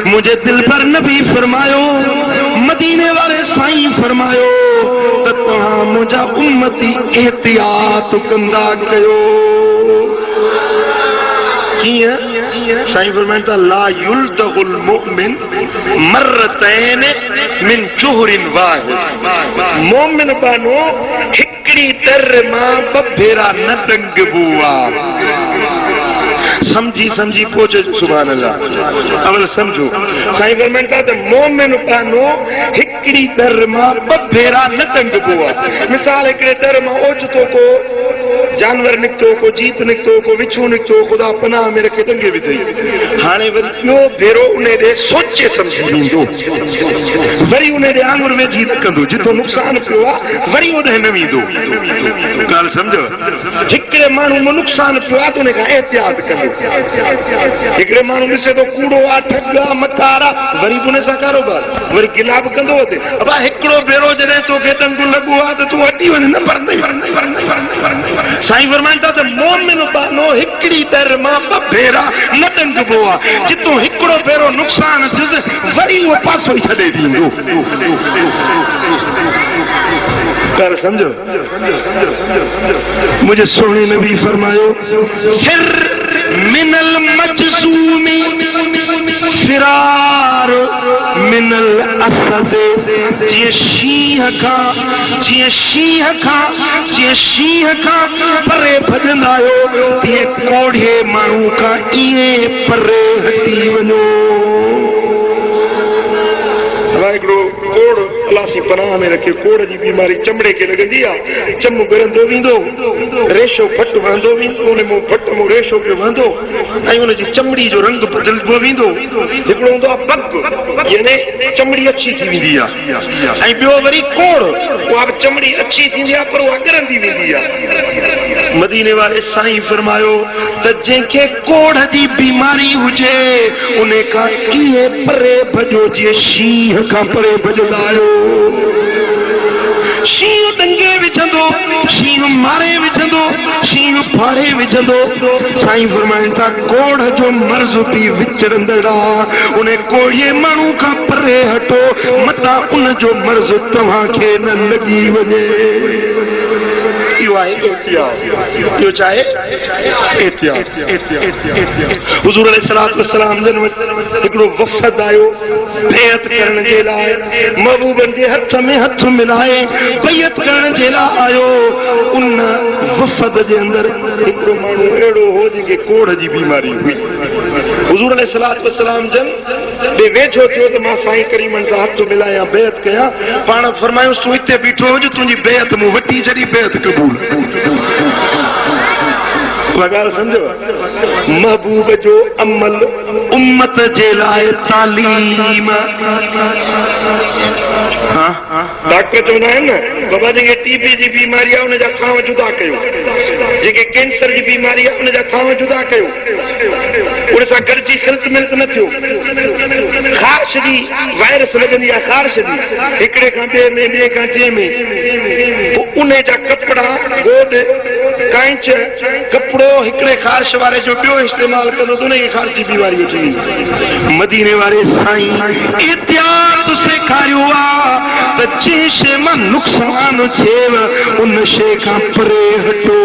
मुझे दिलबर नबी फरमायो मदीने वाले साईं फरमायो त तव्हां मुंहिंजा उम्मती एहतियात कंदा कयो। साईं फरमाइनि ला युल्तगुल मुमिन मर्रतैन मिन जुहरिन वाहिद। मोमिन बानो हिकड़ी दर मां ॿ भेरा न ॾंगबो आहे। समझी समझी पहुंचे सुभान अल्लाह। अवल समझो साईं फरमाइनि था त मोमिन बानो हिकड़ी दर मां ॿ भेरा न ॾंगबो आहे। मिसाल हिकिड़े दर मां ओचितो को जानवर निकतो, को जीत निकतो, को विछू निकतो, खुदा पनाह में रखे ॾंगे विधई। हाणे वरी ॿियो भेरो उन ॾे सोचे सम्झी ॾींदो, वरी उन ॾे आंगुर विझी कंदो, जिथो नुक़सान पियो आहे वरी ओॾे न वेंदो। ॻाल्हि सम्झो, हिकिड़े माण्हू में नुक़सान पियो आहे त उन खां एहतियात कंदो। हिकिड़े माण्हू ॾिसे थो कूड़ो आहे, ठग आहे, मकार आहे, वरी बि उन सां कारोबार, वरी गिलाब कंदो अचे। अबा हिकिड़ो भेरो जॾहिं तोखे ॾंगु लॻो आहे त तूं हटी वञ, न भरंदई। साईं फरमाइनि था त मोमिन बानो हिकड़ी दर मां ॿ भेरा न ॾंगबो आहे। जितों हिकिड़ो भेरो नुक़सान थियुसि वरी उहो पासो ई छॾे ॾींदो। कर समझो, मुझे सोने नबी फरमायो फिर मिनल मजसूमी फिरार मिनल असद। जीअं शींह खां परे भॼंदा आहियो तीअं कोढ़े माण्हू खां ईअं परे हटी वञो। हिकिड़ो कोड़ अलासी पनाह में रखे, कोड़ जी बीमारी चमड़े खे लॻंदी आहे, चम गरंदो वेंदो, रेशो फट वहंदो वेंदो, उन में फट में रेशो पियो वहंदो ऐं उनजी चमड़ी जो रंग बदिलबो वेंदो। हिकिड़ो हूंदो आहे पग, यानी चमड़ी अछी थी वेंदी आहे, ऐं ॿियो वरी कोड़, उहा चमड़ी अछी थींदी आहे पर उहा ॻरंदी वेंदी आहे। मदीने वाले साईं फरमायो त जंहिंखे कोड़ जी बीमारी हुजे उन खां कीअं परे भॼो जीअं शींह खां परे भॼंदा आहियो। शींह ॾंगे विझंदो, शींह मारे विझंदो, शींह फाड़े विझंदो। साईं फरमाइनि था कोड़ जो मर्ज़ बि विचरंदड़ आहे, उन कोड़ीअ माण्हू खां परे हटो मतां उन जो मर्ज़ तव्हांखे न लॻी वञे। इहो आहे एहतियात, इहो चाहे एहतियात। हुज़ूर अलैहिस्सलातु वस्सलाम जन हिकिड़ो वफ़द आयो बैत करण जे लाइ, महबूबनि जे हथ में हथ मिलाए बैत करण जे लाइ आयो। उन वफ़द जे अंदरि हिकिड़ो माण्हू अहिड़ो हो जंहिंखे कोड़ जी बीमारी हुई। हुज़ूर अलैहिस्सलातु वस्सलाम जन ॿे वेझो थियो त मां साईं करीमनि सां हथ मिलायां, बैत कयां। पाण फरमायूंसि तूं हिते बीठो हुज, तुंहिंजी बैत मूं वठी छॾी, बैत क़बूल। ॻाल्हि सम्झो, महबूब जो अमल उम्मत जे लाइ तालीम। डॉक्टर चवंदा आहिनि न बाबा जंहिंखे टीबी जी बीमारी आहे उनजा खांव जुदा कयो, जंहिंखे कैंसर जी बीमारी आहे उनजा खांव जुदा कयो, उन सां गॾिजी खिल्त मिल्त न थियो। ख़ारिश जी वायरस लॻंदी आहे, ख़ारिश जी हिकिड़े खां ॿिए में, ॿिए खां टिएं में, उन जा कपिड़ा गोॾ कांच कपिड़ो हिकिड़े ख़ारिश वारे जो ॿियो इस्तेमालु कंदो त उनखे ख़ारिश जी बीमारी अची वेंदी। मदीने वारे साईं एहतियात सेखारियो आहे त जंहिं शइ मां नुक़सान थिएव उन शइ खां परे हटो।